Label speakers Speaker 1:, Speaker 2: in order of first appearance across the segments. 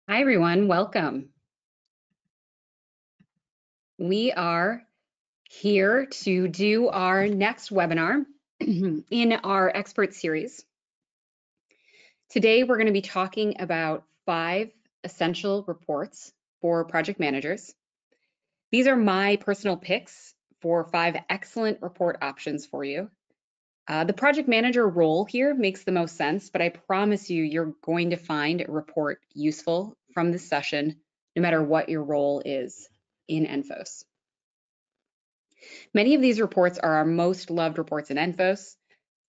Speaker 1: Hi, everyone. Welcome. We are here to do our next webinar in our expert series. Today, we're going to be talking about 5 essential reports for project managers. These are my personal picks for 5 excellent report options for you. The project manager role here makes the most sense, but I promise you, you're going to find a report useful from this session, no matter what your role is in ENFOS. Many of these reports are our most loved reports in ENFOS.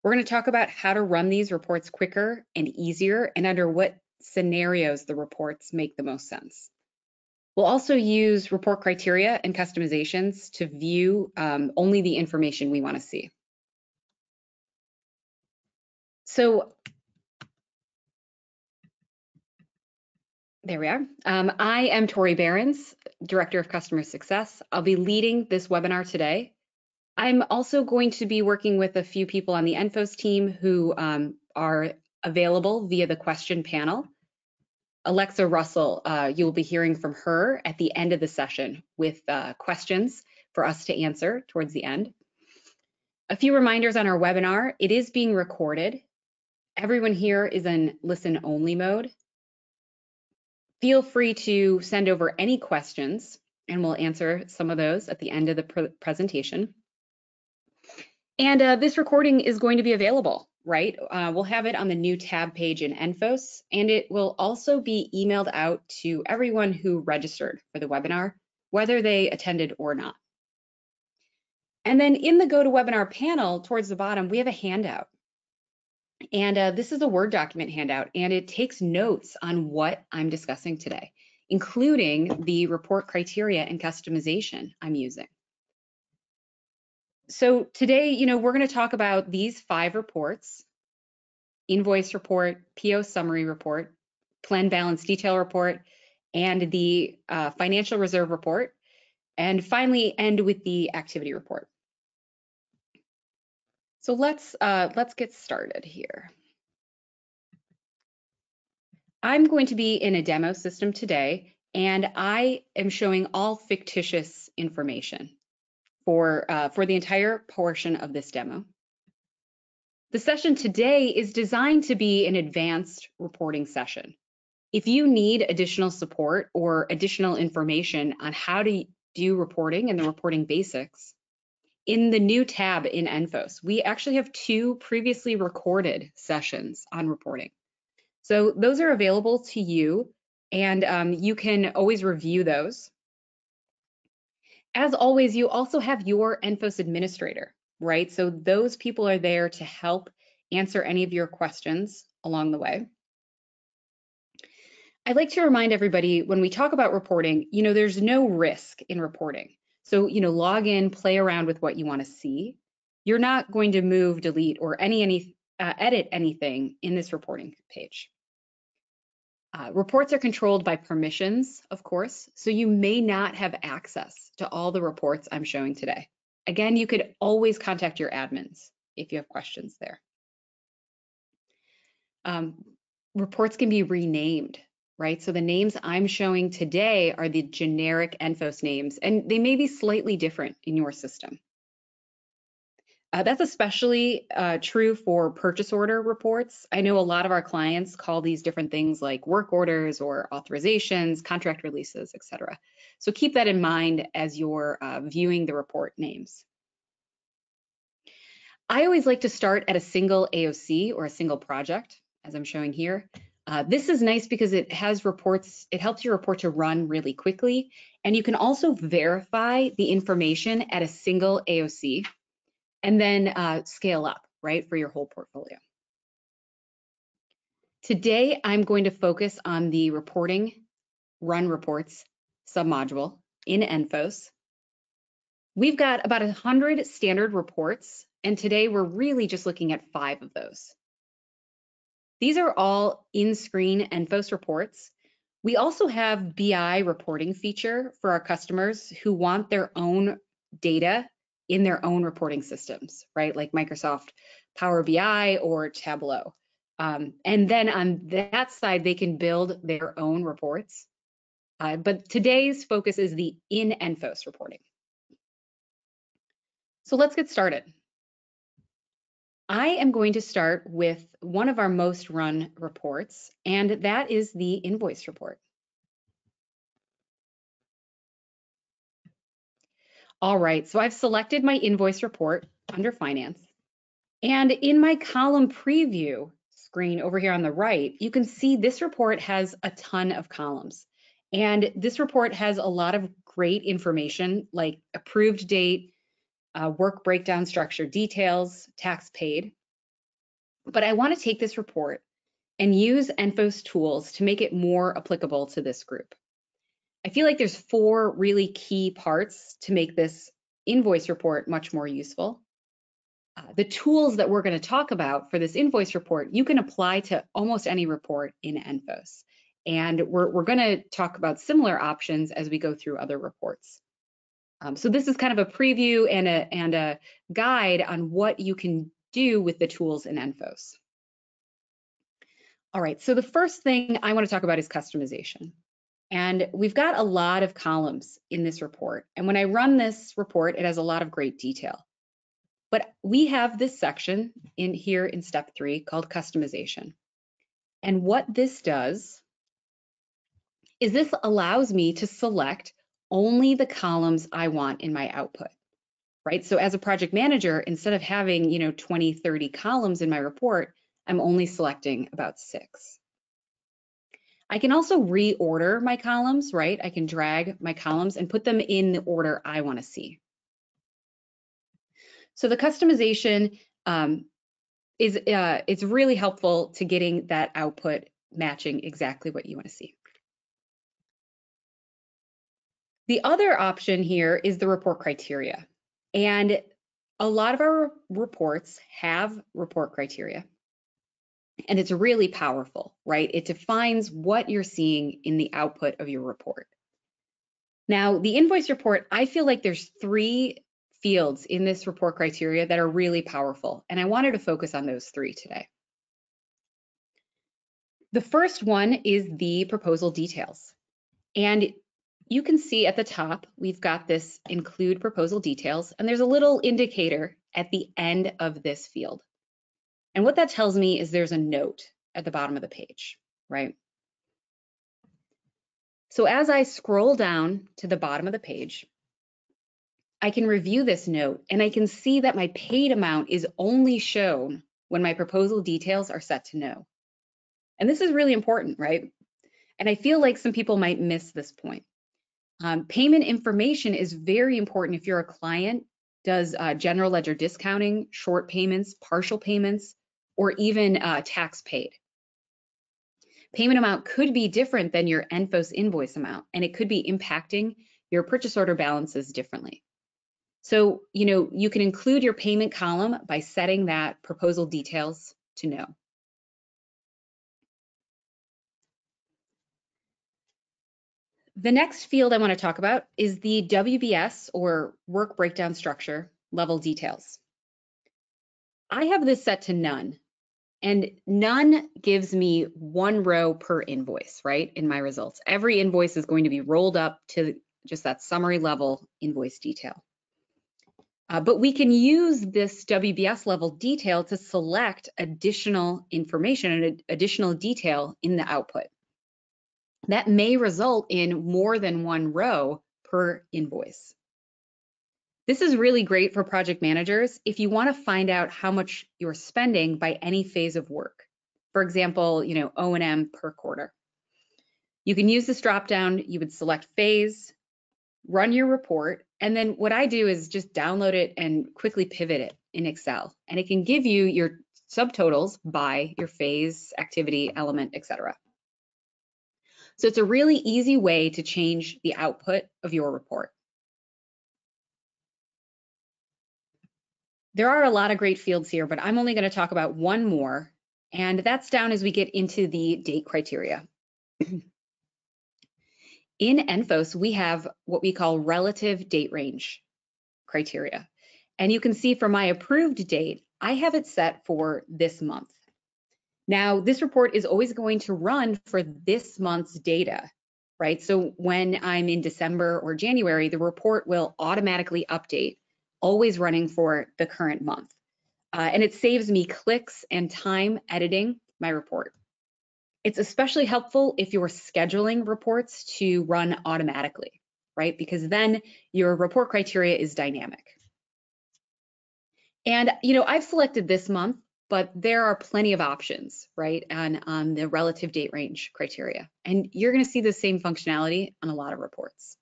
Speaker 1: We're going to talk about how to run these reports quicker and easier and under what scenarios the reports make the most sense. We'll also use report criteria and customizations to view only the information we want to see. So there we are. I am Torrie Behrens, Director of Customer Success. I'll be leading this webinar today. I'm also going to be working with a few people on the ENFOS team who are available via the question panel. Alexa Russell, you'll be hearing from her at the end of the session with questions for us to answer towards the end. A few reminders on our webinar. It is being recorded. Everyone here is in listen-only mode. Feel free to send over any questions, and we'll answer some of those at the end of the presentation. And this recording is going to be available, right? We'll have it on the new tab page in ENFOS, and it will also be emailed out to everyone who registered for the webinar, whether they attended or not. And then in the GoToWebinar panel towards the bottom, we have a handout. And this is a Word document handout, and it takes notes on what I'm discussing today, including the report criteria and customization I'm using. So today, we're going to talk about these 5 reports: Invoice Report, PO Summary Report, Plan Balance Detail Report, and the Financial Reserve Report, and finally end with the Activity Report. So let's get started here. I'm going to be in a demo system today, and I am showing all fictitious information for the entire portion of this demo. The session today is designed to be an advanced reporting session. If you need additional support or additional information on how to do reporting and the reporting basics, in the new tab in ENFOS, we actually have 2 previously recorded sessions on reporting. So those are available to you, and you can always review those. As always, you also have your ENFOS administrator, right? So those people are there to help answer any of your questions along the way. I'd like to remind everybody, when we talk about reporting, there's no risk in reporting. So, log in, play around with what you want to see. You're not going to move, delete, or edit anything in this reporting page. Reports are controlled by permissions, of course, so you may not have access to all the reports I'm showing today. Again, you could always contact your admins if you have questions there. Reports can be renamed, right? So the names I'm showing today are the generic ENFOS names, and they may be slightly different in your system. That's especially true for purchase order reports. I know a lot of our clients call these different things like work orders or authorizations, contract releases, etc. So keep that in mind as you're viewing the report names. I always like to start at a single AOC or a single project, as I'm showing here. This is nice because it has reports, it helps your report to run really quickly, and you can also verify the information at a single AOC and then scale up, right, for your whole portfolio. Today, I'm going to focus on the reporting run reports submodule in ENFOS. We've got about 100 standard reports, and today we're really just looking at 5 of those. These are all in-screen ENFOS reports. We also have BI reporting feature for our customers who want their own data in their own reporting systems, right? Like Microsoft Power BI or Tableau. And then on that side, they can build their own reports. But today's focus is the in ENFOS reporting. So let's get started. I am going to start with one of our most run reports, and that is the invoice report. All right, so I've selected my invoice report under finance. And in my column preview screen over here on the right, you can see this report has a ton of columns. And this report has a lot of great information like approved date, work breakdown structure details, tax paid. But I want to take this report and use ENFOS tools to make it more applicable to this group. I feel like there's 4 really key parts to make this invoice report much more useful. The tools that we're going to talk about for this invoice report, you can apply to almost any report in ENFOS. And we're going to talk about similar options as we go through other reports. So this is kind of a preview and a guide on what you can do with the tools in ENFOS. All right, so the first thing I want to talk about is customization. And we've got a lot of columns in this report. And when I run this report, it has a lot of great detail. But we have this section in here in step 3 called customization. And what this does is this allows me to select only the columns I want in my output, right? So as a project manager, instead of having, 20, 30 columns in my report, I'm only selecting about 6. I can also reorder my columns, right? I can drag my columns and put them in the order I want to see. So the customization it's really helpful to getting that output matching exactly what you want to see. The other option here is the report criteria. And a lot of our reports have report criteria. And it's really powerful, right? It defines what you're seeing in the output of your report. Now, the invoice report, I feel like there's 3 fields in this report criteria that are really powerful. And I wanted to focus on those 3 today. The first one is the proposal details. And you can see at the top, we've got this include proposal details, and there's a little indicator at the end of this field. And what that tells me is there's a note at the bottom of the page, right? So as I scroll down to the bottom of the page, I can review this note and I can see that my paid amount is only shown when my proposal details are set to no. And this is really important, right? And I feel like some people might miss this point. Payment information is very important if you're a client, does general ledger discounting, short payments, partial payments, or even tax paid. Payment amount could be different than your ENFOS invoice amount, and it could be impacting your purchase order balances differently. So, you can include your payment column by setting that proposal details to no. The next field I want to talk about is the WBS or work breakdown structure level details. I have this set to none, and none gives me 1 row per invoice, right, in my results. Every invoice is going to be rolled up to just that summary level invoice detail. But we can use this WBS level detail to select additional information and additional detail in the output. That may result in more than 1 row per invoice. This is really great for project managers if you want to find out how much you're spending by any phase of work. For example, O&M per quarter. You can use this dropdown, you would select phase, run your report, and then what I do is just download it and quickly pivot it in Excel. And it can give you your subtotals by your phase, activity, element, etc. So it's a really easy way to change the output of your report. There are a lot of great fields here, but I'm only going to talk about 1 more, and that's down as we get into the date criteria. In ENFOS, we have what we call relative date range criteria. And you can see for my approved date, I have it set for this month. Now, this report is always going to run for this month's data, right? So when I'm in December or January, the report will automatically update, always running for the current month. And it saves me clicks and time editing my report. It's especially helpful if you're scheduling reports to run automatically, right? Because then your report criteria is dynamic. And, I've selected this month, but there are plenty of options, right, on the relative date range criteria. And you're going to see the same functionality on a lot of reports.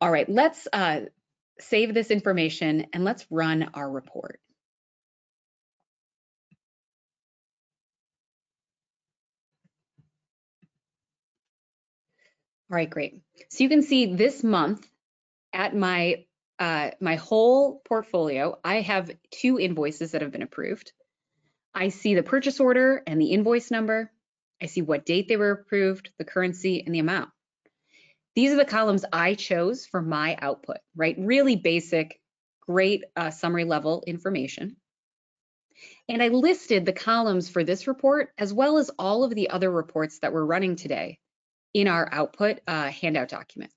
Speaker 1: All right, let's save this information and let's run our report. All right, great. So you can see this month at my whole portfolio, I have 2 invoices that have been approved. I see the purchase order and the invoice number. I see what date they were approved, the currency, and the amount. These are the columns I chose for my output, right? Really basic, great summary level information. And I listed the columns for this report as well as all of the other reports that we're running today in our output handout document.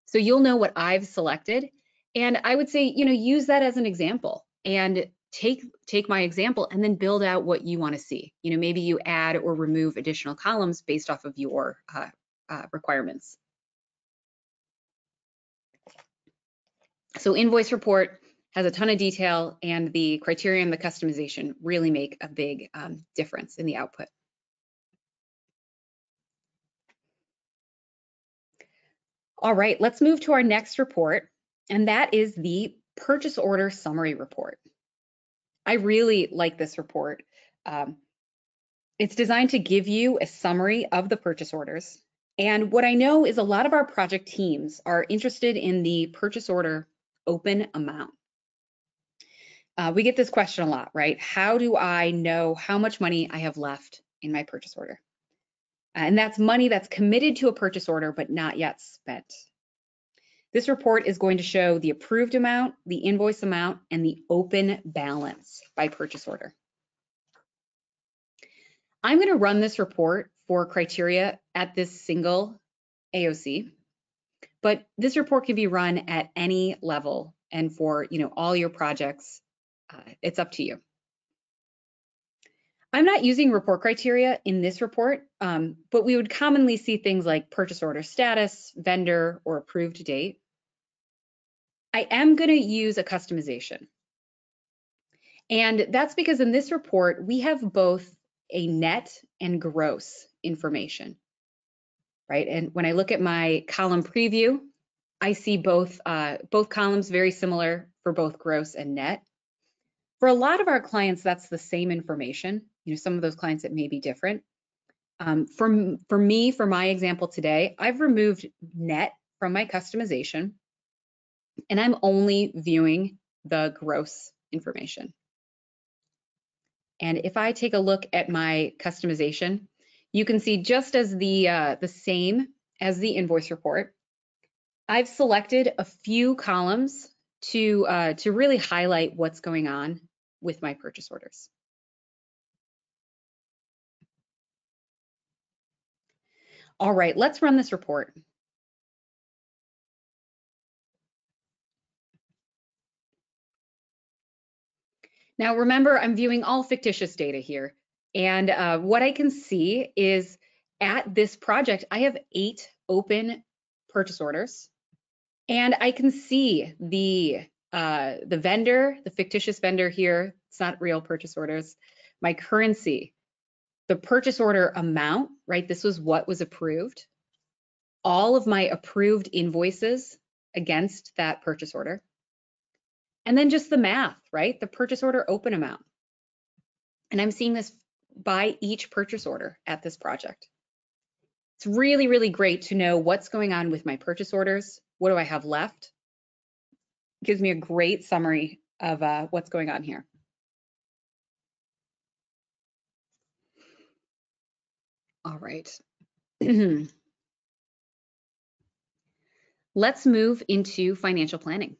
Speaker 1: So you'll know what I've selected. And I would say, use that as an example and take my example and then build out what you want to see. Maybe you add or remove additional columns based off of your requirements. So Invoice Report has a ton of detail, and the criteria and the customization really make a big difference in the output. All right, let's move to our next report, and that is the purchase order summary report. I really like this report. It's designed to give you a summary of the purchase orders. And what I know is a lot of our project teams are interested in the purchase order open amount. We get this question a lot, right? How do I know how much money I have left in my purchase order? And that's money that's committed to a purchase order but not yet spent. This report is going to show the approved amount, the invoice amount, and the open balance by purchase order. I'm going to run this report for criteria at this single AOC, but this report can be run at any level and for all your projects. It's up to you. I'm not using report criteria in this report, but we would commonly see things like purchase order status, vendor, or approved date. I am going to use a customization. And that's because in this report, we have both a net and gross information, right? And when I look at my column preview, I see both columns very similar for both gross and net. For a lot of our clients, that's the same information. Some of those clients, it may be different. For me, for my example today, I've removed net from my customization, and I'm only viewing the gross information. And if I take a look at my customization, you can see just as the same as the invoice report, I've selected a few columns to really highlight what's going on with my purchase orders. All right, let's run this report. Now remember, I'm viewing all fictitious data here. And what I can see is at this project, I have 8 open purchase orders. And I can see the vendor, the fictitious vendor here, it's not real purchase orders, my currency, the purchase order amount, right? This was what was approved. All of my approved invoices against that purchase order. And then just the math, right? The purchase order open amount. And I'm seeing this by each purchase order at this project. It's really, really great to know what's going on with my purchase orders. What do I have left? It gives me a great summary of what's going on here. All right. Let's move into financial planning.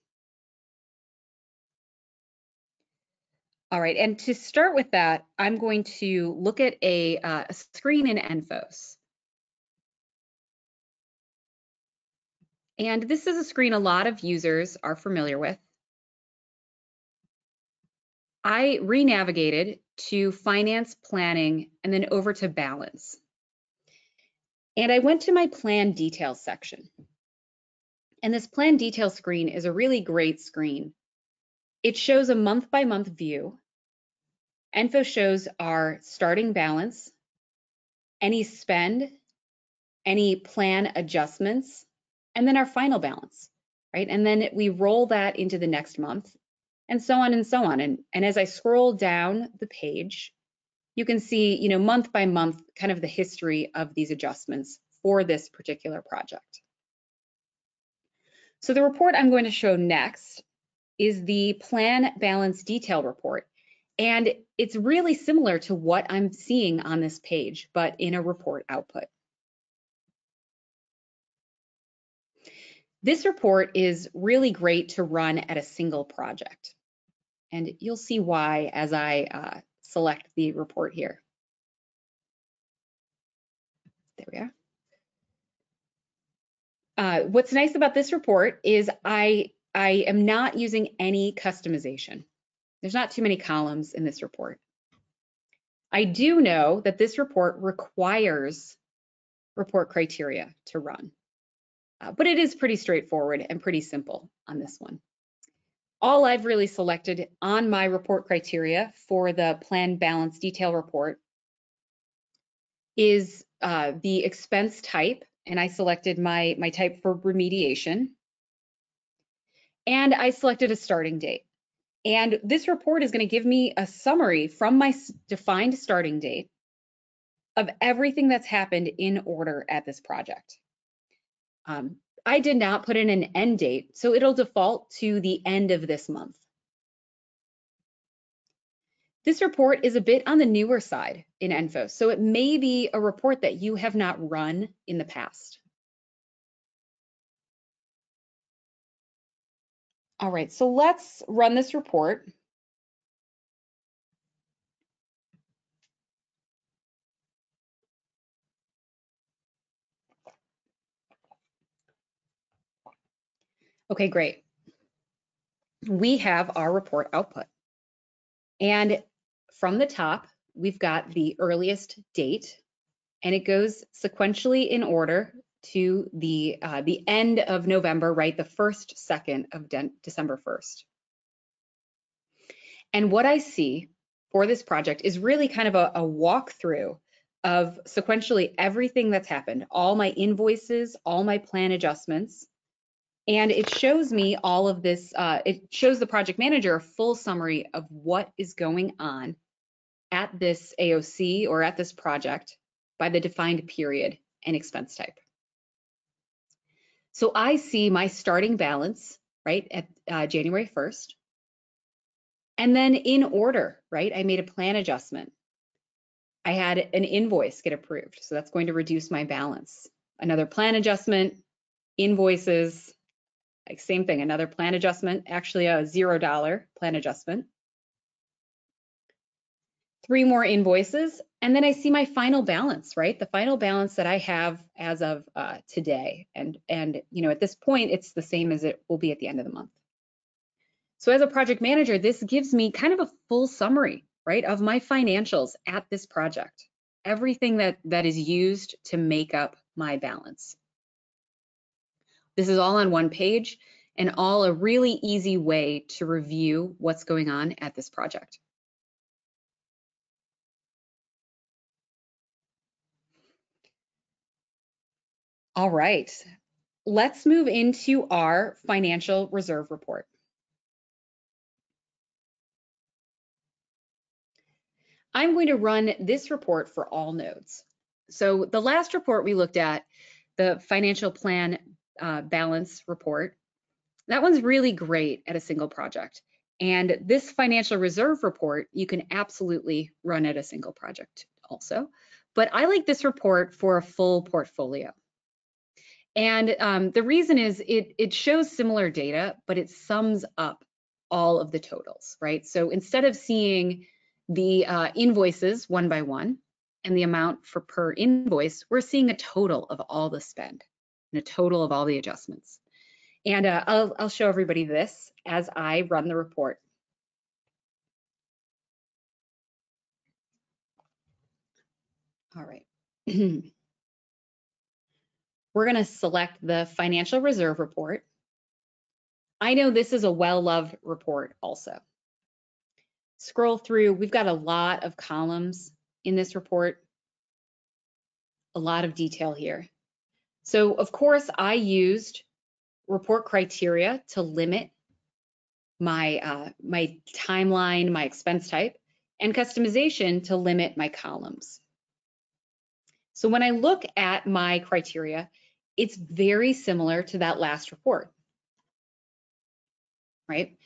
Speaker 1: All right, and to start with that, I'm going to look at a screen in ENFOS. And this is a screen a lot of users are familiar with. I re-navigated to finance, planning, and then over to balance. And I went to my plan details section. And this plan details screen is a really great screen. It shows a month-by-month view. ENFOS shows our starting balance, any spend, any plan adjustments, and then our final balance, right? And then we roll that into the next month, and so on and so on. And as I scroll down the page, you can see, month by month, kind of the history of these adjustments for this particular project. So the report I'm going to show next is the plan balance detail report. And it's really similar to what I'm seeing on this page, but in a report output. This report is really great to run at a single project. And you'll see why as I select the report here. There we are. What's nice about this report is I am not using any customization. There's not too many columns in this report. I do know that this report requires report criteria to run, but it is pretty straightforward and pretty simple on this one. All I've really selected on my report criteria for the plan balance detail report is the expense type, and I selected my type for remediation, and I selected a starting date. And this report is going to give me a summary from my defined starting date of everything that's happened in order at this project. I did not put in an end date, so it'll default to the end of this month. This report is a bit on the newer side in ENFOS, so it may be a report that you have not run in the past. All right, so let's run this report. Okay, great. We have our report output. And from the top, we've got the earliest date, and it goes sequentially in order to the end of November, right? The first second of December 1st. And what I see for this project is really kind of a walkthrough of sequentially everything that's happened, all my invoices, all my plan adjustments. And it shows me all of this, it shows the project manager a full summary of what is going on at this AOC or at this project by the defined period and expense type. So I see my starting balance, right, at January 1st. And then in order, right, I made a plan adjustment. I had an invoice get approved, so that's going to reduce my balance. Another plan adjustment, invoices, like same thing, another plan adjustment, actually a $0 plan adjustment. 3 more invoices, and then I see my final balance, right? The final balance that I have as of today. And at this point, it's the same as it will be at the end of the month. So as a project manager, this gives me kind of a full summary, right, of my financials at this project. Everything that is used to make up my balance. This is all on one page and all a really easy way to review what's going on at this project. All right, let's move into our financial reserve report. I'm going to run this report for all nodes. So the last report we looked at, the financial plan balance report, that one's really great at a single project. And this financial reserve report, you can absolutely run at a single project also. But I like this report for a full portfolio. And the reason is it shows similar data, but it sums up all of the totals, right? So instead of seeing the invoices one by one and the amount for per invoice, we're seeing a total of all the spend and a total of all the adjustments. And I'll show everybody this as I run the report. All right. We're going to select the financial reserve report. I know this is a well-loved report also. Scroll through, we've got a lot of columns in this report, a lot of detail here. So of course I used report criteria to limit my, my timeline, my expense type, and customization to limit my columns. So when I look at my criteria, it's very similar to that last report, right?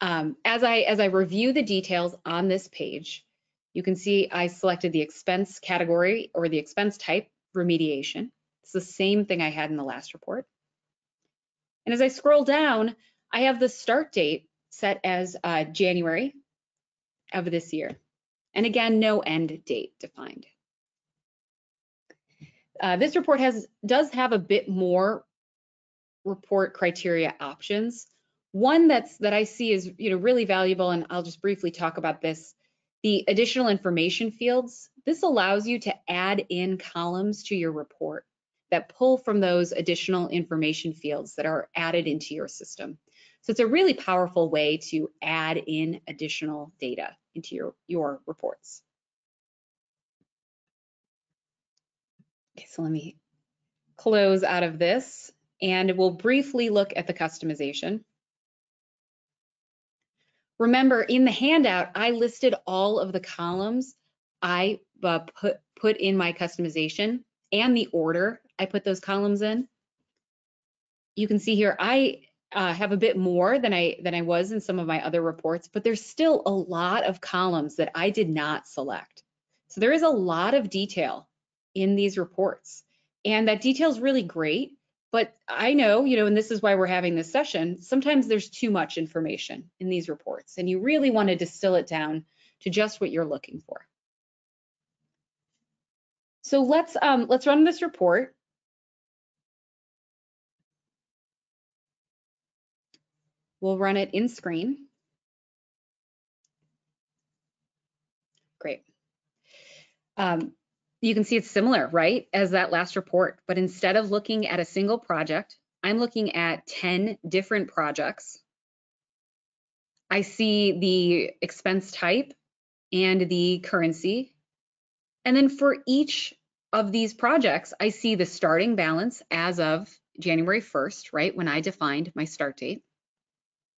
Speaker 1: As I review the details on this page, you can see I selected the expense category or the expense type, remediation. It's the same thing I had in the last report. And as I scroll down, I have the start date set as January of this year. And again, no end date defined. This report does have a bit more report criteria options. One that I see is really valuable, and I'll just briefly talk about this. The additional information fields. This allows you to add in columns to your report that pull from those additional information fields that are added into your system. So it's a really powerful way to add in additional data into your reports. Okay, so let me close out of this, and we'll briefly look at the customization. Remember, in the handout, I listed all of the columns I put in my customization and the order I put those columns in. You can see here I have a bit more than I was in some of my other reports, but there's still a lot of columns that I did not select. So there is a lot of detail in these reports, and that detail is really great. But I know, and this is why we're having this session, sometimes there's too much information in these reports, and you really want to distill it down to just what you're looking for. So let's run this report. We'll run it in screen. Great. You can see it's similar, right, as that last report, but instead of looking at a single project, I'm looking at 10 different projects. I see the expense type and the currency. And then for each of these projects, I see the starting balance as of January 1st, right, when I defined my start date.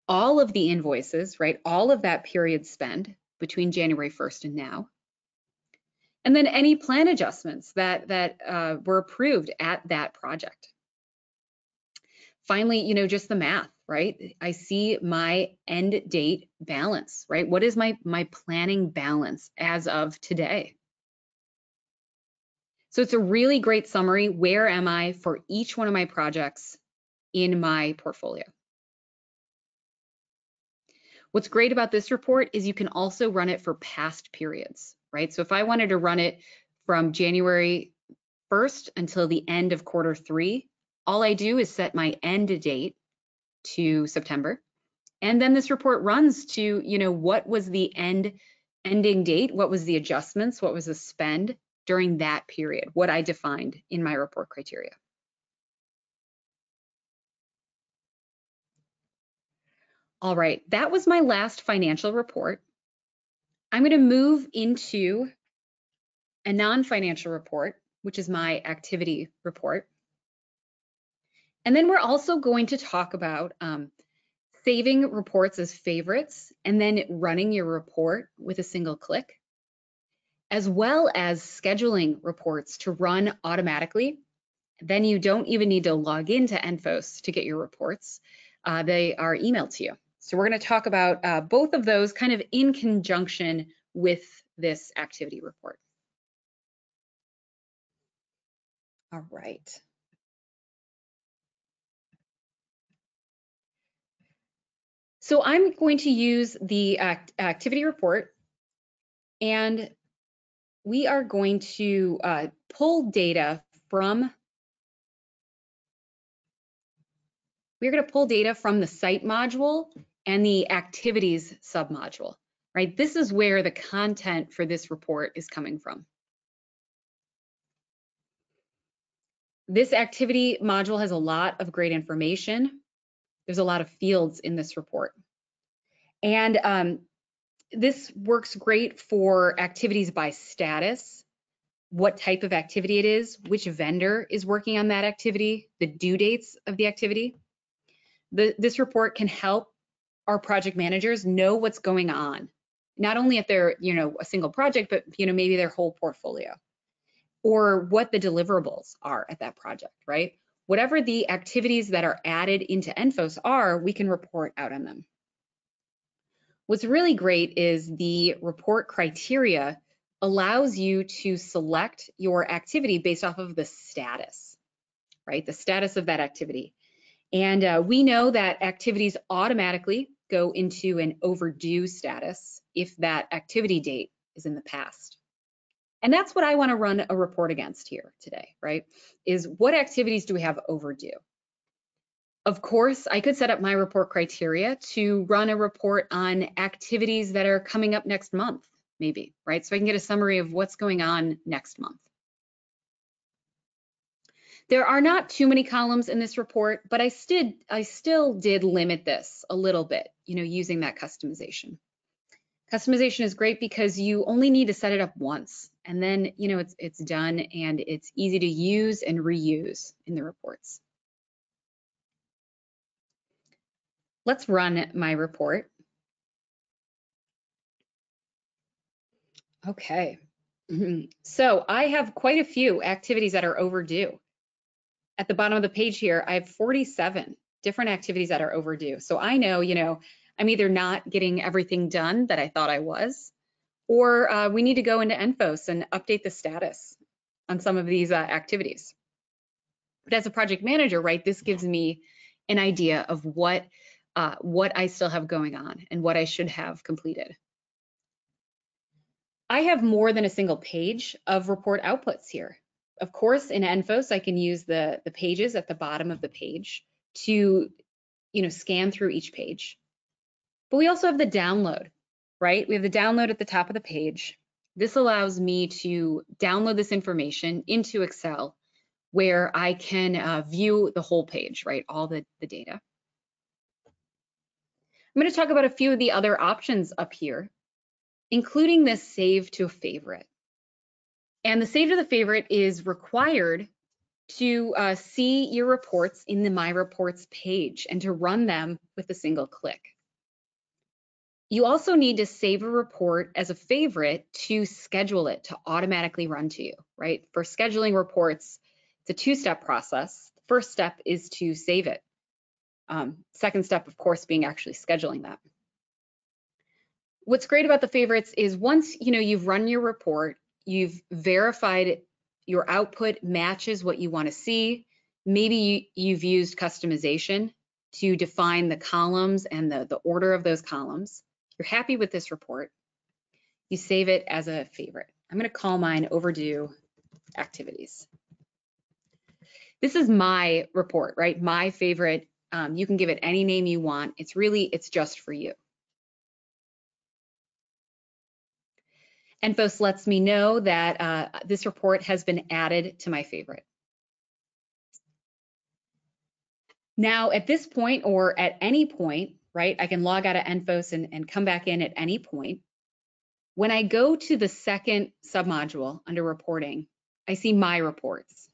Speaker 1: All of the invoices, right, all of that period spend between January 1st and now. And then any plan adjustments that were approved at that project. Finally, just the math, right? I see my end date balance, right? What is my planning balance as of today? So it's a really great summary. Where am I for each one of my projects in my portfolio? What's great about this report is you can also run it for past periods, right? So if I wanted to run it from January 1st until the end of quarter 3, all I do is set my end date to September. And then this report runs to, what was the ending date? What was the adjustments? What was the spend during that period? What I defined in my report criteria. All right, that was my last financial report. I'm going to move into a non-financial report, which is my activity report. And then we're also going to talk about saving reports as favorites and then running your report with a single click, as well as scheduling reports to run automatically. Then you don't even need to log into ENFOS to get your reports. They are emailed to you. So we're going to talk about both of those kind of in conjunction with this activity report. All right. So I'm going to use the activity report, and we are going to pull data from, we're going to pull data from the site module and the activities submodule, right? This is where the content for this report is coming from. This activity module has a lot of great information. There's a lot of fields in this report. And this works great for activities by status, what type of activity it is, which vendor is working on that activity, the due dates of the activity. This report can help our project managers know what's going on, not only if they're, a single project, but, maybe their whole portfolio, or what the deliverables are at that project, right? Whatever the activities that are added into ENFOS are, we can report out on them. What's really great is the report criteria allows you to select your activity based off of the status, right? The status of that activity. And we know that activities automatically go into an overdue status if that activity date is in the past. And that's what I want to run a report against here today, right? Is what activities do we have overdue? Of course, I could set up my report criteria to run a report on activities that are coming up next month, maybe, right? So I can get a summary of what's going on next month. There are not too many columns in this report, but I still did limit this a little bit, using that customization. Customization is great because you only need to set it up once, and then, it's done, and it's easy to use and reuse in the reports. Let's run my report. Okay, so I have quite a few activities that are overdue. At the bottom of the page here, I have 47 different activities that are overdue. So I know, I'm either not getting everything done that I thought I was, or we need to go into ENFOS and update the status on some of these activities. But as a project manager, right, this gives me an idea of what I still have going on and what I should have completed. I have more than a single page of report outputs here. Of course, in ENFOS, I can use the pages at the bottom of the page to, scan through each page. But we also have the download, right? We have the download at the top of the page. This allows me to download this information into Excel, where I can view the whole page, right? All the data. I'm going to talk about a few of the other options up here, including this save to a favorite. And the save to the favorite is required to see your reports in the My Reports page and to run them with a single click. You also need to save a report as a favorite to schedule it to automatically run to you, right? For scheduling reports, it's a two-step process. The first step is to save it. Second step, of course, being actually scheduling that. What's great about the favorites is once you've run your report, you've verified your output matches what you want to see. Maybe you've used customization to define the columns and the order of those columns. You're happy with this report. You save it as a favorite. I'm going to call mine overdue activities. This is my report, right? My favorite. You can give it any name you want. It's just for you. ENFOS lets me know that this report has been added to my favorite. Now, at this point or at any point, right, I can log out of ENFOS and come back in at any point. When I go to the second submodule under reporting, I see my reports.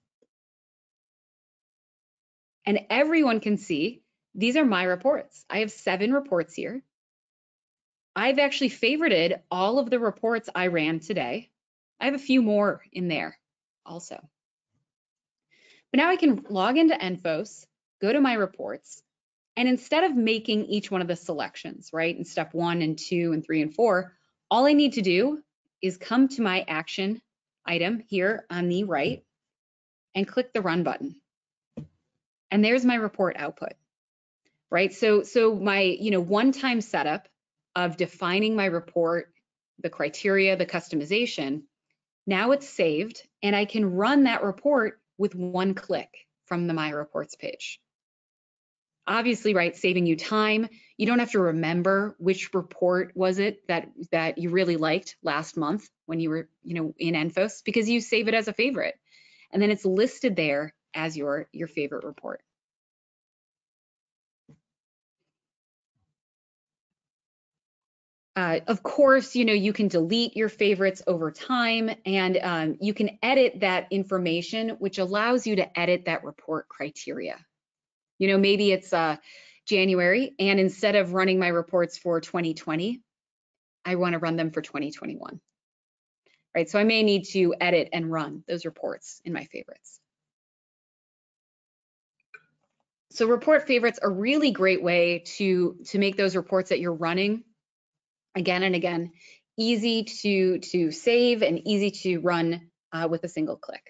Speaker 1: And everyone can see these are my reports. I have 7 reports here. I've actually favorited all of the reports I ran today. I have a few more in there also. But now I can log into ENFOS, go to my reports, and instead of making each one of the selections, right, in step 1 and 2 and 3 and 4, all I need to do is come to my action item here on the right and click the run button. And there's my report output. right? So my, one-time setup of defining my report, the criteria, the customization, now it's saved and I can run that report with one click from the My Reports page. Obviously, right, saving you time. You don't have to remember which report was it that you really liked last month when you were, in ENFOS, because you save it as a favorite. And then it's listed there as your favorite report. Of course, you can delete your favorites over time, and you can edit that information, which allows you to edit that report criteria. Maybe it's January, and instead of running my reports for 2020, I want to run them for 2021. Right, so I may need to edit and run those reports in my favorites. So report favorites are a really great way to make those reports that you're running again and again easy to save and easy to run with a single click.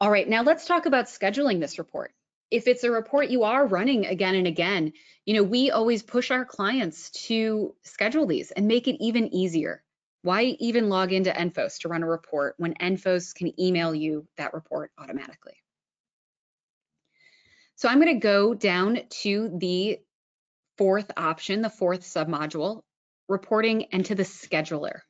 Speaker 1: All right, now let's talk about scheduling this report. If it's a report you are running again and again, we always push our clients to schedule these and make it even easier. Why even log into ENFOS to run a report when ENFOS can email you that report automatically? So I'm going to go down to the fourth option, the fourth submodule, reporting, and to the scheduler.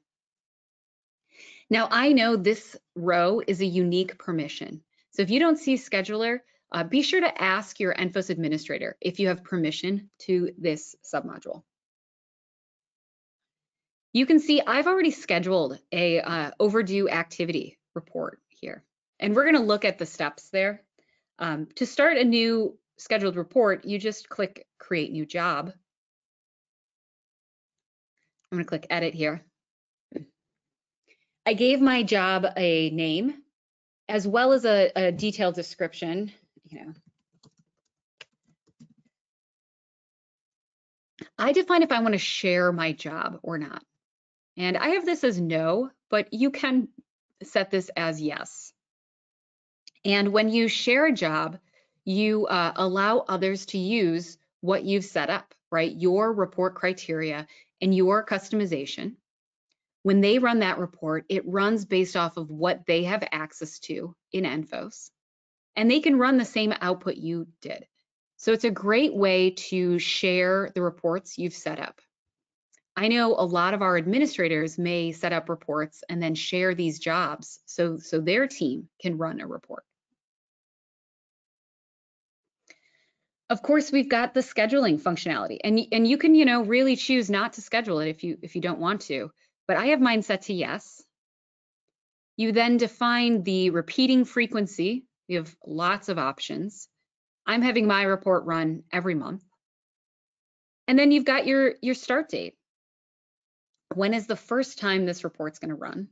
Speaker 1: Now I know this row is a unique permission. So if you don't see scheduler, be sure to ask your ENFOS administrator if you have permission to this submodule. You can see I've already scheduled a overdue activity report here, and we're going to look at the steps there. To start a new scheduled report, you just click Create New Job. I'm going to click Edit here. I gave my job a name as well as a detailed description. I define if I want to share my job or not. And I have this as no, but you can set this as yes. And when you share a job, you allow others to use what you've set up, right? Your report criteria and your customization. When they run that report, it runs based off of what they have access to in ENFOS, and they can run the same output you did. So it's a great way to share the reports you've set up. I know a lot of our administrators may set up reports and then share these jobs so their team can run a report. Of course, we've got the scheduling functionality, and you can really choose not to schedule it if you don't want to, but I have mine set to yes. You then define the repeating frequency. You have lots of options. I'm having my report run every month. And then you've got your start date. When is the first time this report's going to run?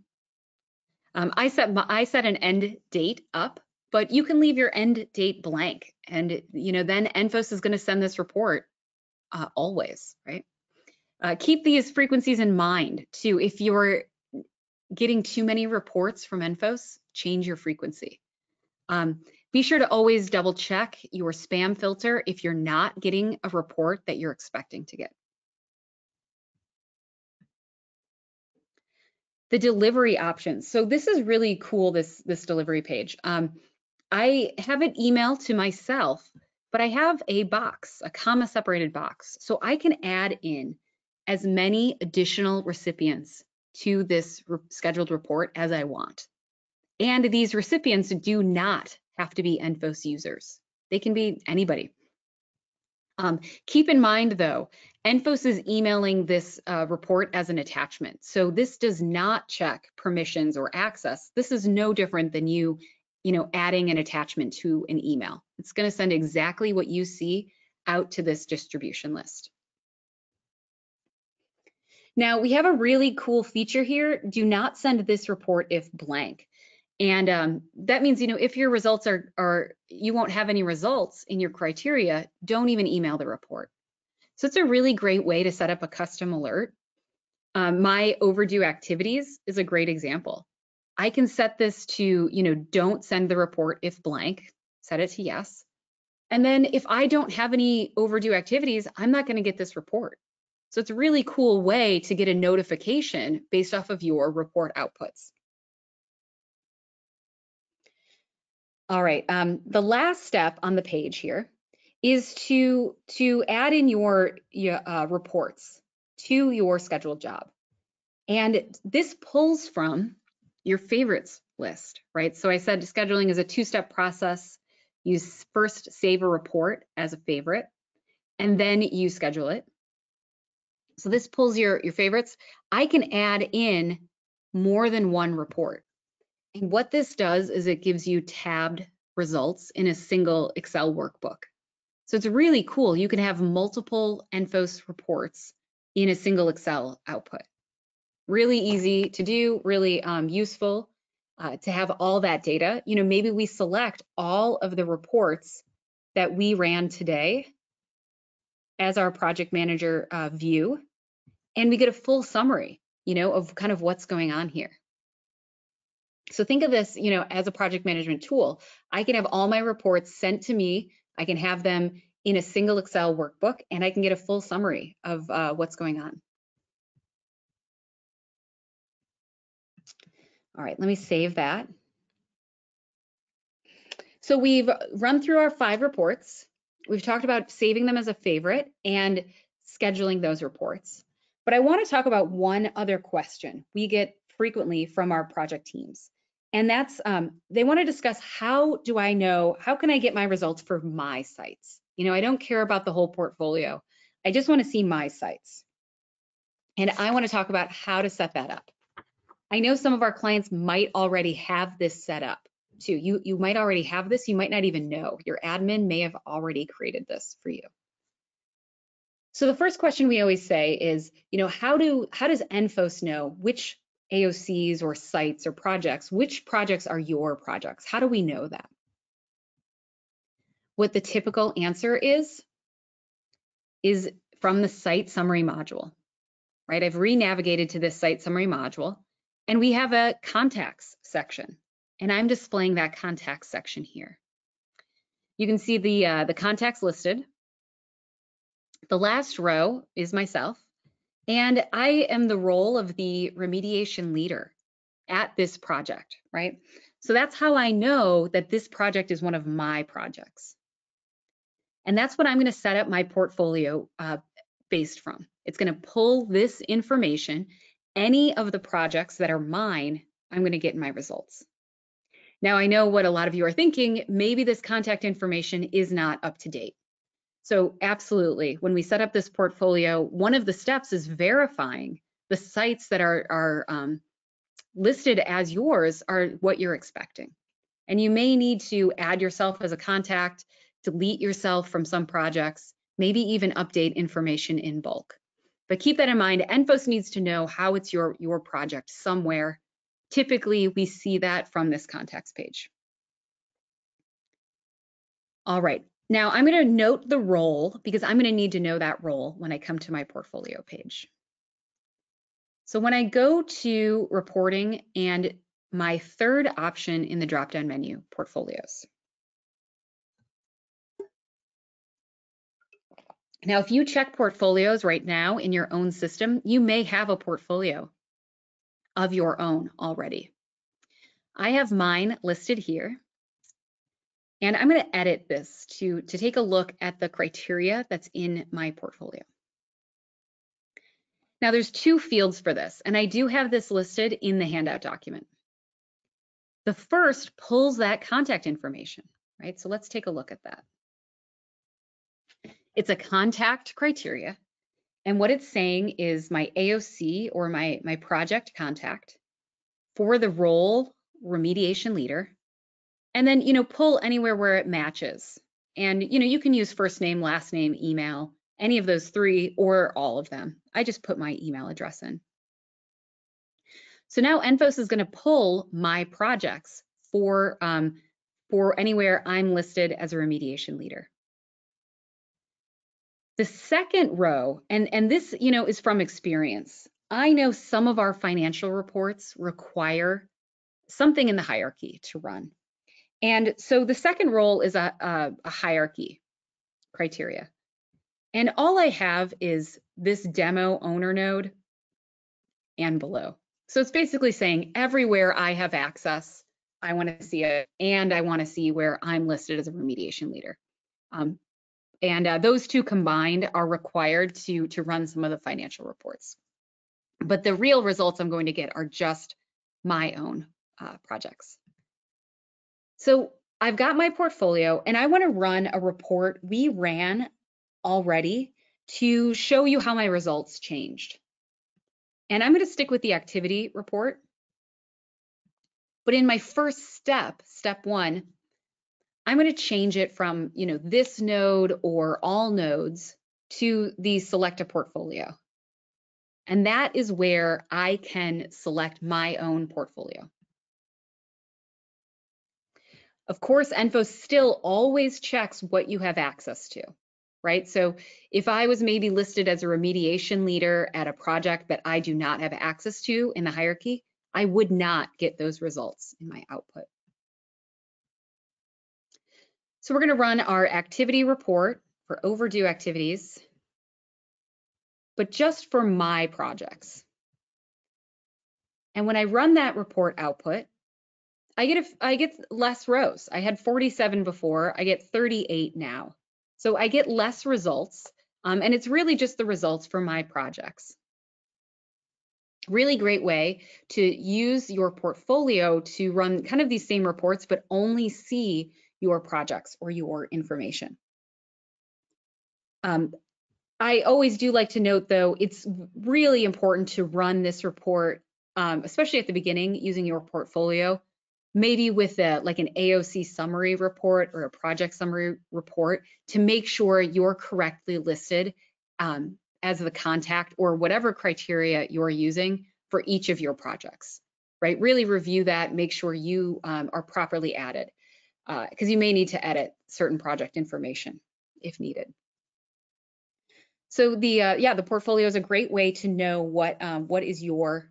Speaker 1: I set an end date up, but you can leave your end date blank, and then ENFOS is going to send this report always, right? Keep these frequencies in mind too. If you're getting too many reports from ENFOS, change your frequency. Be sure to always double check your spam filter if you're not getting a report that you're expecting to get. The delivery options. So this is really cool, this delivery page. I have an email to myself, but I have a box, a comma separated box. So I can add in as many additional recipients to this scheduled report as I want. And these recipients do not have to be ENFOS users. They can be anybody. Keep in mind though, ENFOS is emailing this report as an attachment. So this does not check permissions or access. This is no different than you adding an attachment to an email. It's going to send exactly what you see out to this distribution list. Now we have a really cool feature here. Do not send this report if blank. And that means, if your results are you won't have any results in your criteria, don't even email the report. So it's a really great way to set up a custom alert. My overdue activities is a great example. I can set this to, don't send the report if blank. set it to yes. And then if I don't have any overdue activities, I'm not going to get this report. So it's a really cool way to get a notification based off of your report outputs. All right, the last step on the page here is to add in your reports to your scheduled job. And this pulls from your favorites list, right? So I said scheduling is a two-step process. You first save a report as a favorite, and then you schedule it. So this pulls your favorites. I can add in more than one report. And what this does is it gives you tabbed results in a single Excel workbook. So it's really cool. You can have multiple ENFOS reports in a single Excel output. Really easy to do, really useful to have all that data. You know, maybe we select all of the reports that we ran today as our project manager view, and we get a full summary, you know, of kind of what's going on here. So think of this, you know, as a project management tool. I can have all my reports sent to me. I can have them in a single Excel workbook, and I can get a full summary of what's going on. All right, let me save that. So we've run through our 5 reports. We've talked about saving them as a favorite and scheduling those reports. But I want to talk about one other question we get frequently from our project teams. And that's, they want to discuss, how do I know, how can I get my results for my sites? You know, I don't care about the whole portfolio. I just want to see my sites. And I want to talk about how to set that up. I know some of our clients might already have this set up too. You might already have this, you might not even know. Your admin may have already created this for you. So the first question we always say is, you know, how does ENFOS know which AOCs or sites or projects, which projects are your projects? How do we know that? What the typical answer is from the site summary module, right? I've re-navigated to this site summary module, and we have a contacts section, and I'm displaying that contacts section here. You can see the contacts listed. The last row is myself, and I am the role of the remediation leader at this project, right? So that's how I know that this project is one of my projects. And that's what I'm going to set up my portfolio based from. It's going to pull this information. Any of the projects that are mine, I'm going to get in my results. Now, I know what a lot of you are thinking, maybe this contact information is not up to date. So absolutely, when we set up this portfolio, one of the steps is verifying the sites that are listed as yours are what you're expecting. And you may need to add yourself as a contact, delete yourself from some projects, maybe even update information in bulk. But keep that in mind, ENFOS needs to know how it's your project somewhere. Typically, we see that from this contacts page. All right, now I'm going to note the role because I'm going to need to know that role when I come to my portfolio page. So when I go to reporting and my third option in the drop-down menu, portfolios. Now, if you check portfolios right now in your own system, you may have a portfolio of your own already. I have mine listed here, and I'm going to edit this to take a look at the criteria that's in my portfolio. Now, there's 2 fields for this, and I do have this listed in the handout document. The first pulls that contact information, right? So let's take a look at that. It's a contact criteria, and what it's saying is my AOC or my project contact for the role remediation leader, and then, you know, pull anywhere where it matches. And, you know, you can use first name, last name, email, any of those 3 or all of them. I just put my email address in. So now ENFOS is going to pull my projects for anywhere I'm listed as a remediation leader. The second row, and this, you know, is from experience. I know some of our financial reports require something in the hierarchy to run. And so the second role is a hierarchy criteria. And all I have is this demo owner node and below. So it's basically saying everywhere I have access, I want to see it, and I want to see where I'm listed as a remediation leader. And those two combined are required to run some of the financial reports. But the real results I'm going to get are just my own projects. So I've got my portfolio and I want to run a report we ran already to show you how my results changed. And I'm going to stick with the activity report. But in my first step, step one, I'm going to change it from, this node or all nodes to the select a portfolio. And that is where I can select my own portfolio. Of course, ENFOS still always checks what you have access to, right? So if I was maybe listed as a remediation leader at a project that I do not have access to in the hierarchy, I would not get those results in my output. So we're going to run our activity report for overdue activities, but just for my projects. And when I run that report output, I get less rows. I had 47 before, I get 38 now. So I get less results, and it's really just the results for my projects. Really great way to use your portfolio to run kind of these same reports, but only see your projects or your information. I always do like to note, though, it's really important to run this report, especially at the beginning, using your portfolio, maybe with like an AOC summary report or a project summary report to make sure you're correctly listed as the contact or whatever criteria you're using for each of your projects, right? Really review that, make sure you are properly added because you may need to edit certain project information if needed. So the portfolio is a great way to know what is your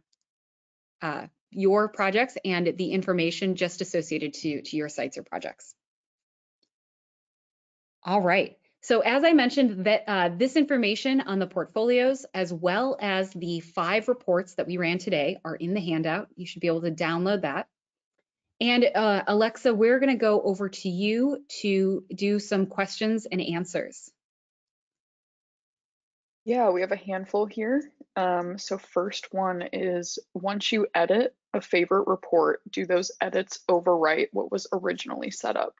Speaker 1: projects and the information just associated to your sites or projects. All right. So as I mentioned, that this information on the portfolios as well as the 5 reports that we ran today are in the handout. You should be able to download that. And Alexa, we're going to go over to you to do some questions and answers.
Speaker 2: Yeah, we have a handful here. So first one is, once you edit a favorite report, do those edits overwrite what was originally set up?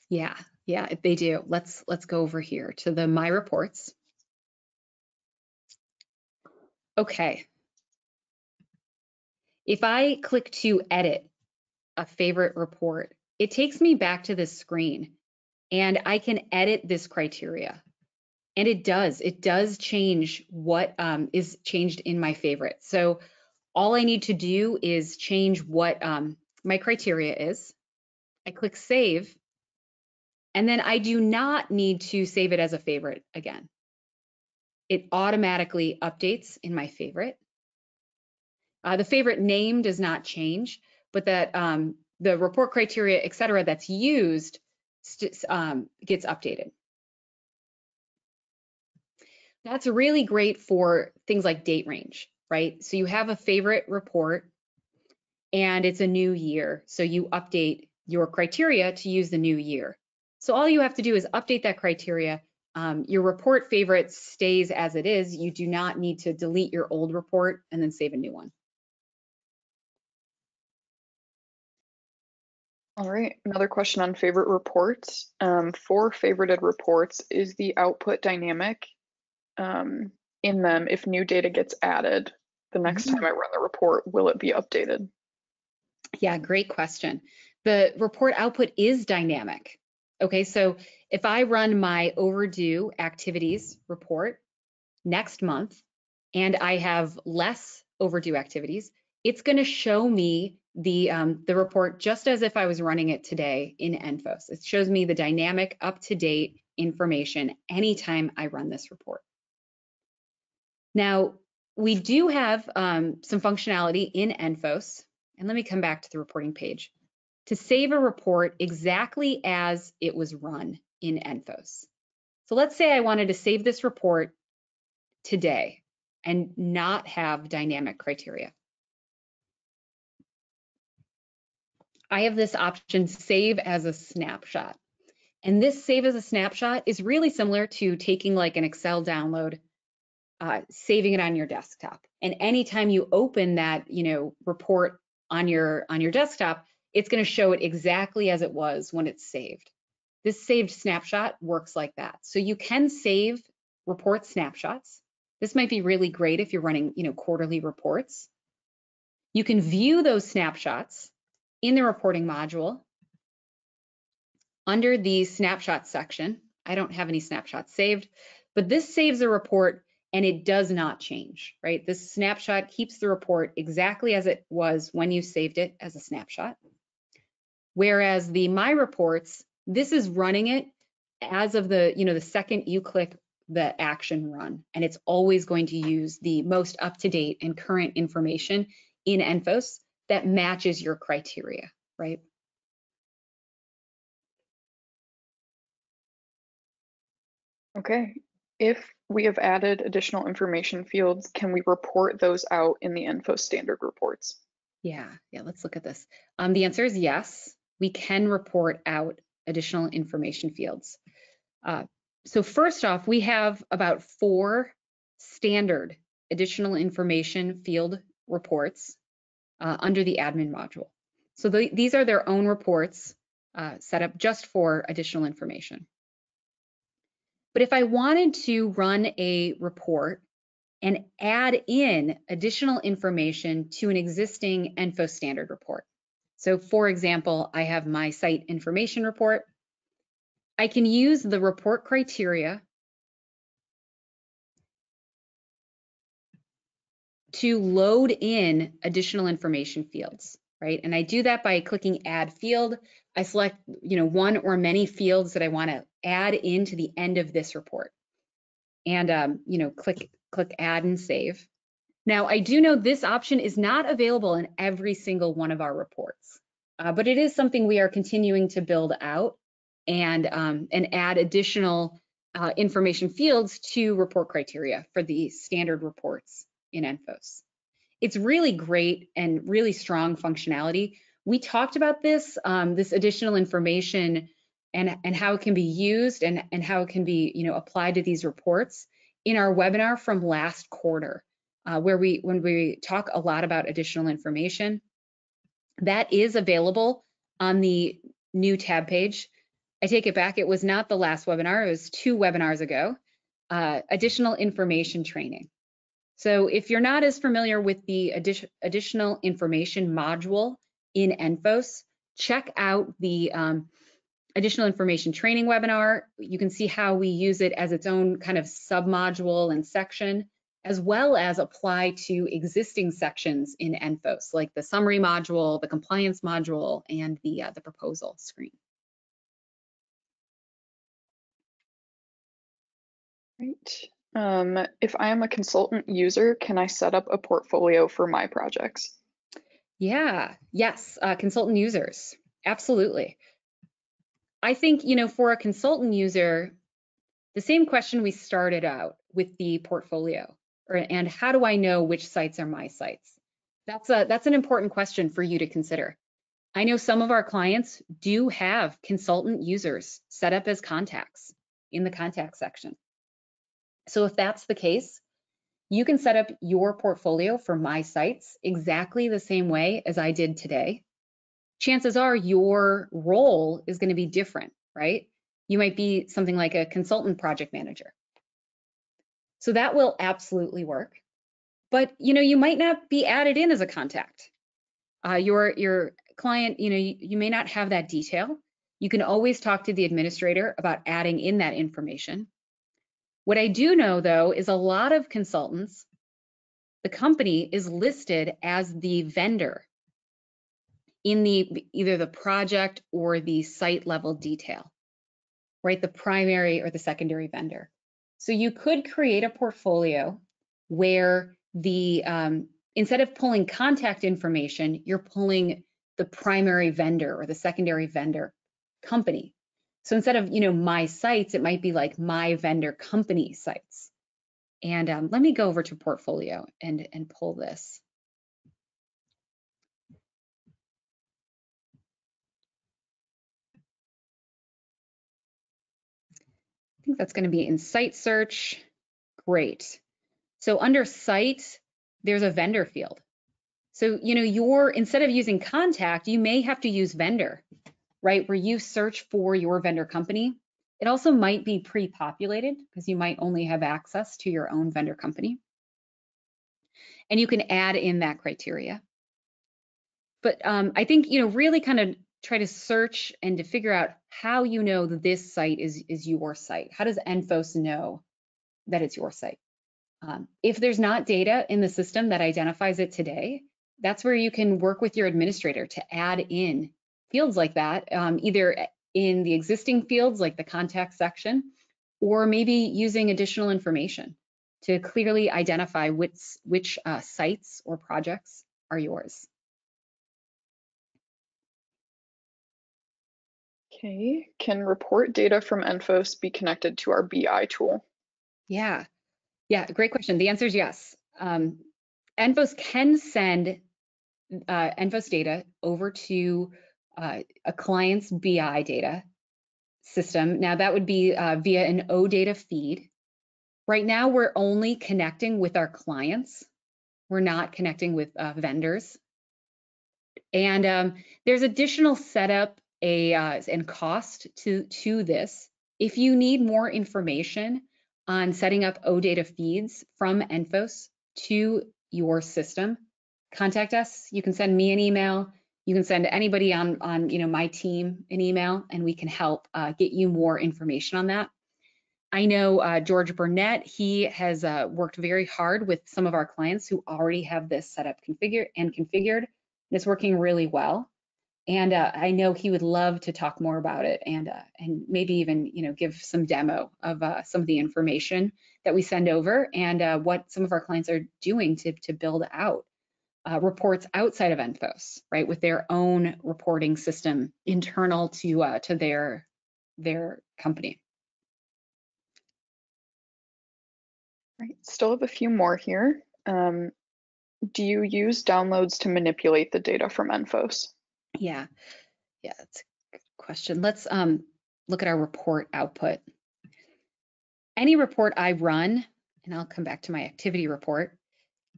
Speaker 1: Yeah, they do. Let's go over here to the My Reports. Okay. If I click to edit a favorite report, it takes me back to this screen and I can edit this criteria. And it does change what is changed in my favorite. So all I need to do is change what my criteria is. I click save, and then I do not need to save it as a favorite again. It automatically updates in my favorite. The favorite name does not change, but that the report criteria, et cetera, that's used gets updated. That's really great for things like date range, right? So you have a favorite report and it's a new year. So you update your criteria to use the new year. So all you have to do is update that criteria. Your report favorite stays as it is. You do not need to delete your old report and then save a new one.
Speaker 2: All right, another question on favorite reports. For favorited reports, is the output dynamic in them if new data gets added? The next time I run the report, will it be updated?
Speaker 1: Yeah, great question. The report output is dynamic. Okay, so if I run my overdue activities report next month and I have less overdue activities, it's going to show me the report just as if I was running it today in ENFOS. It shows me the dynamic, up-to-date information anytime I run this report. Now, we do have some functionality in ENFOS, and let me come back to the reporting page. to save a report exactly as it was run in ENFOS. So let's say I wanted to save this report today and not have dynamic criteria. I have this option, save as a snapshot. And this save as a snapshot is really similar to taking like an Excel download, saving it on your desktop. And anytime you open that, report on your desktop, it's going to show it exactly as it was when it's saved. This saved snapshot works like that. So you can save report snapshots. This might be really great if you're running, quarterly reports. You can view those snapshots in the reporting module under the snapshot section. I don't have any snapshots saved, but this saves a report and it does not change, right? This snapshot keeps the report exactly as it was when you saved it as a snapshot. Whereas the My Reports, this is running it as of the, the second you click the action run, and it's always going to use the most up-to-date and current information in ENFOS that matches your criteria, right?
Speaker 2: Okay, if we have added additional information fields, can we report those out in the ENFOS standard reports?
Speaker 1: Yeah, let's look at this. The answer is yes, we can report out additional information fields. So first off, we have about 4 standard additional information field reports under the admin module. So these are their own reports set up just for additional information. But if I wanted to run a report and add in additional information to an existing ENFOS standard report. So for example, I have my site information report. I can use the report criteria to load in additional information fields, right? And I do that by clicking add field. I select, one or many fields that I want to add into the end of this report. And, click add and save. Now, I do know this option is not available in every single one of our reports, but it is something we are continuing to build out and add additional information fields to report criteria for the standard reports in ENFOS. It's really great and really strong functionality. We talked about this, this additional information and how it can be used and how it can be applied to these reports in our webinar from last quarter. When we talk a lot about additional information, that is available on the new tab page. I take it back, it was not the last webinar, it was 2 webinars ago, additional information training. So if you're not as familiar with the additional information module in ENFOS, check out the additional information training webinar. You can see how we use it as its own kind of submodule and section, as well as apply to existing sections in ENFOS, like the summary module, the compliance module, and the proposal screen.
Speaker 2: Right. If I am a consultant user, can I set up a portfolio for my projects?
Speaker 1: Yes, consultant users, absolutely. I think, for a consultant user, the same question we started out with the portfolio, and how do I know which sites are my sites? That's an important question for you to consider. I know some of our clients do have consultant users set up as contacts in the contact section. So if that's the case, you can set up your portfolio for my sites exactly the same way as I did today. Chances are your role is going to be different, right? You might be something like a consultant project manager. So that will absolutely work. But you might not be added in as a contact. Your client, you may not have that detail. You can always talk to the administrator about adding in that information. What I do know, though, is a lot of consultants, the company is listed as the vendor in either the project or the site level detail, right? The primary or the secondary vendor. So you could create a portfolio where instead of pulling contact information, you're pulling the primary vendor or the secondary vendor company. So instead of, my sites, it might be like my vendor company sites. And let me go over to portfolio and pull this. I think that's going to be in site search. Great. So under site, there's a vendor field. So, instead of using contact, you may have to use vendor, right? Where you search for your vendor company. It also might be pre-populated because you might only have access to your own vendor company. And you can add in that criteria. But I think, really kind of try to search and to figure out how you know that this site is your site. How does ENFOS know that it's your site? If there's not data in the system that identifies it today, that's where you can work with your administrator to add in fields like that, either in the existing fields like the contact section, or maybe using additional information to clearly identify which sites or projects are yours.
Speaker 2: Okay, can report data from ENFOS be connected to our BI tool?
Speaker 1: Yeah, great question. The answer is yes. ENFOS can send ENFOS data over to a client's BI data system. Now that would be via an OData feed. Right now, we're only connecting with our clients. We're not connecting with vendors. And there's additional setup and cost to this. If you need more information on setting up OData feeds from ENFOS to your system, contact us. You can send me an email. You can send anybody on my team an email, and we can help get you more information on that. I know George Burnett, he has worked very hard with some of our clients who already have this set up configured, and it's working really well. And I know he would love to talk more about it and maybe even give some demo of some of the information that we send over and what some of our clients are doing to build out reports outside of ENFOS, right, with their own reporting system internal to their company.
Speaker 2: Right, still have a few more here. Do you use downloads to manipulate the data from ENFOS?
Speaker 1: Yeah, that's a good question. Let's look at our report output. Any report I run, and I'll come back to my activity report,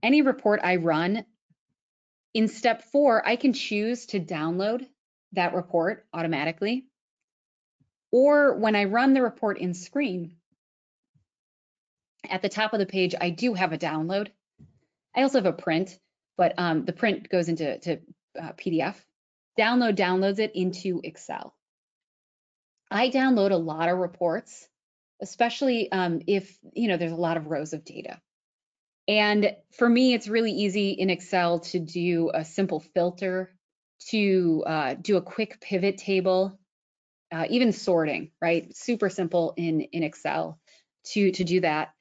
Speaker 1: any report I run, in step 4, I can choose to download that report automatically. Or when I run the report in screen, at the top of the page, I do have a download. I also have a print, but the print goes into PDF. Download downloads it into Excel. I download a lot of reports, especially if there's a lot of rows of data. And for me, it's really easy in Excel to do a simple filter, to do a quick pivot table, even sorting, right? Super simple in Excel to do that.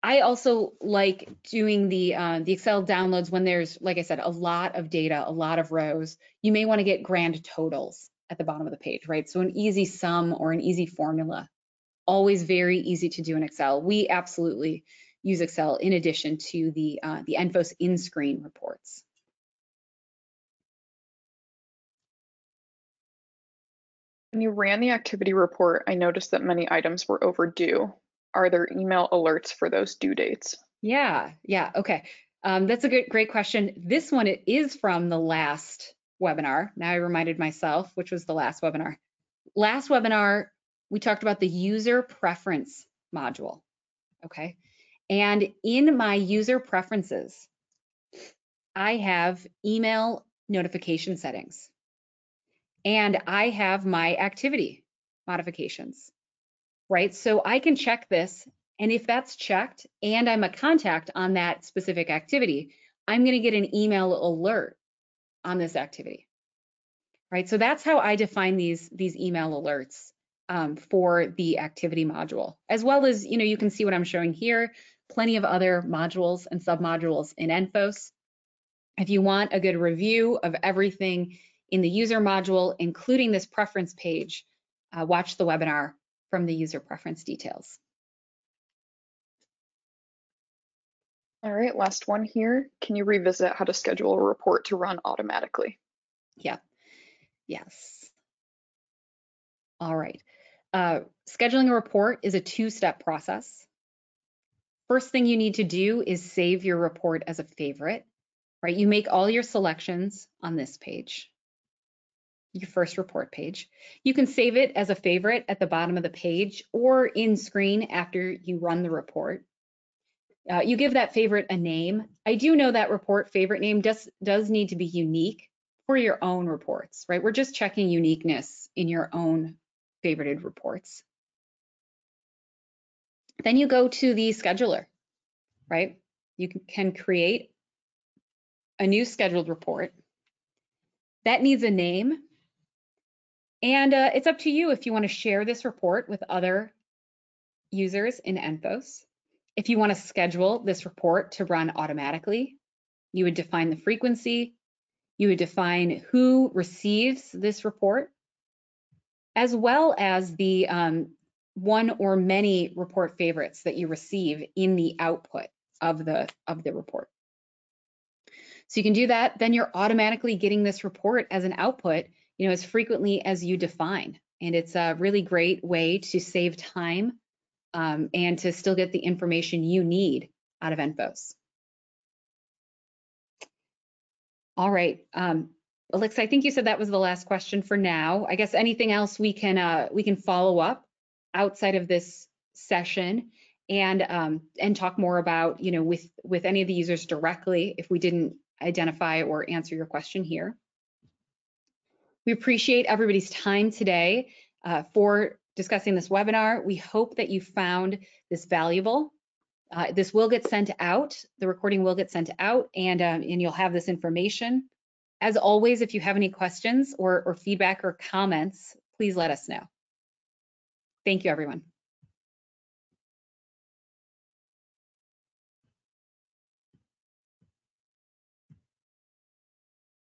Speaker 1: I also like doing the Excel downloads when there's, like I said, a lot of data, a lot of rows. You may want to get grand totals at the bottom of the page, right? So an easy sum or an easy formula, always very easy to do in Excel. We absolutely use Excel in addition to the ENFOS in-screen reports.
Speaker 2: When you ran the activity report, I noticed that many items were overdue. Are there email alerts for those due dates?
Speaker 1: Yeah, okay. That's a great question. This one, it is from the last webinar. Now I reminded myself, which was the last webinar. Last webinar, we talked about the user preference module, okay? And in my user preferences, I have email notification settings, and I have my activity modifications, right? So I can check this, and if that's checked and I'm a contact on that specific activity, I'm gonna get an email alert on this activity, right? So that's how I define these email alerts for the activity module, as well as, you can see what I'm showing here, plenty of other modules and submodules in ENFOS. If you want a good review of everything in the user module, including this preference page, watch the webinar from the user preference details.
Speaker 2: All right, last one here. Can you revisit how to schedule a report to run automatically?
Speaker 1: Yeah, yes. All right. Scheduling a report is a two-step process. First thing you need to do is save your report as a favorite, right? You make all your selections on this page, your first report page. You can save it as a favorite at the bottom of the page or in screen after you run the report. You give that favorite a name. I do know that report favorite name does need to be unique for your own reports, right? We're just checking uniqueness in your own favorited reports. Then you go to the scheduler, right? You can create a new scheduled report. That needs a name. And it's up to you if you want to share this report with other users in ENFOS. If you want to schedule this report to run automatically, you would define the frequency. You would define who receives this report, as well as the one or many report favorites that you receive in the output of the report. So you can do that, then you're automatically getting this report as an output, as frequently as you define. And it's a really great way to save time and to still get the information you need out of ENFOS. All right, Alexa, I think you said that was the last question for now. I guess anything else we can follow up outside of this session and talk more about, with any of the users directly if we didn't identify or answer your question here. We appreciate everybody's time today for discussing this webinar. We hope that you found this valuable. This will get sent out. The recording will get sent out, and you'll have this information. As always, if you have any questions or feedback or comments, please let us know. Thank you, everyone.